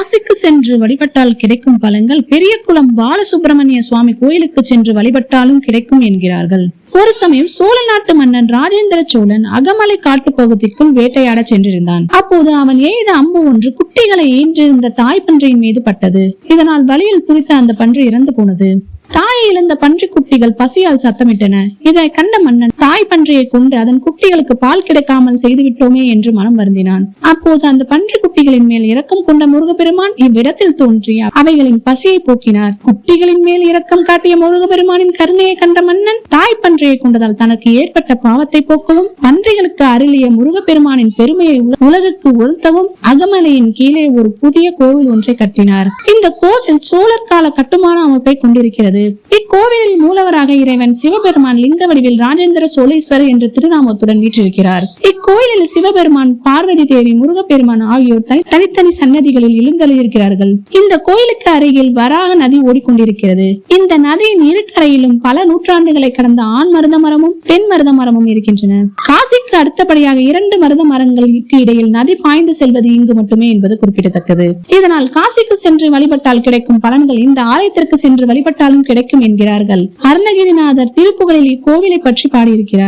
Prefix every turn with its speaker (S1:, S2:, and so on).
S1: காசிக்கு சென்று வழிபட்டால் கிடைக்கும் பலன்கள் பெரியகுளம் பாலசுப்பிரமணிய சுவாமி கோயிலுக்கு சென்று வழிபட்டாலும் கிடைக்கும் என்கிறார்கள். ஒரு சமயம் சோழ நாட்டு மன்னன் ராஜேந்திர சோழன் அகமலை காட்டு பகுதிக்குள் வேட்டையாட சென்றிருந்தான். அப்போது அவன் எய்த அம்பு ஒன்று குட்டிகளை ஈன்றிருந்த தாய் பன்றியின் மீது பட்டது. இதனால் வலியில் துடித்த அந்த பன்றி இறந்து போனது. தாயை இழந்த பன்றி குட்டிகள் பசியால் சத்தமிட்டன. இதனை கண்ட மன்னன் தாய் பன்றியை கொண்டு அதன் குட்டிகளுக்கு பால் கிடைக்காமல் செய்துவிட்டோமே என்று மனம் வருந்தினான். அப்போது அந்த பன்றி குட்டிகளின் மேல் இரக்கம் கொண்ட முருகப்பெருமான் இவ்விடத்தில் தோன்றி அவைகளின் பசியை போக்கினார். குட்டிகளின் மேல் இரக்கம் காட்டிய முருகப்பெருமானின் கருணையை கண்ட மன்னன் தாய் பன்றியை கொண்டதால் தனக்கு ஏற்பட்ட பாவத்தை போக்கவும் பன்றிகளுக்கு அருளிய முருகப்பெருமானின் பெருமையை உலகுக்கு உணர்த்தவும் அகமலையின் கீழே ஒரு புதிய கோவில் ஒன்றை கட்டினார். இந்த கோவில் சோழர் கால கட்டுமான அமைப்பை கொண்டிருக்கிறது. இக்கோவிலில் மூலவராக இறைவன் சிவபெருமான் லிங்க வடிவில் ராஜேந்திர சோழேஸ்வரர் என்ற திருநாமத்துடன் வீற்றிருக்கிறார். இக்கோயிலில் சிவபெருமான், பார்வதி தேவி, முருகப்பெருமான் ஆகியோர் தனித்தனி சன்னதிகளில் எழுந்தருளியிருக்கிறார்கள். இந்த கோயிலுக்கு அருகில் வராக நதி ஓடிக்கொண்டிருக்கிறது. இந்த நதியின் இரு கரையிலும் பல நூற்றாண்டுகளை கடந்த ஆண் மருத மரமும் பெண் மருத மரமும் இருக்கின்றன. காசிக்கு அடுத்தபடியாக 2 மருத மரங்களுக்கு இடையில் நதி பாய்ந்து செல்வது இங்கு மட்டுமே என்பது குறிப்பிடத்தக்கது. இதனால் காசிக்கு சென்று வழிபட்டால் கிடைக்கும் பலன்கள் இந்த ஆலயத்திற்கு சென்று வழிபட்டாலும் கிடைக்கும் என்கிறார்கள். அருணகிரிநாதர் திருப்புகழில் இக்கோவிலை பற்றி பாடியிருக்கிறார்.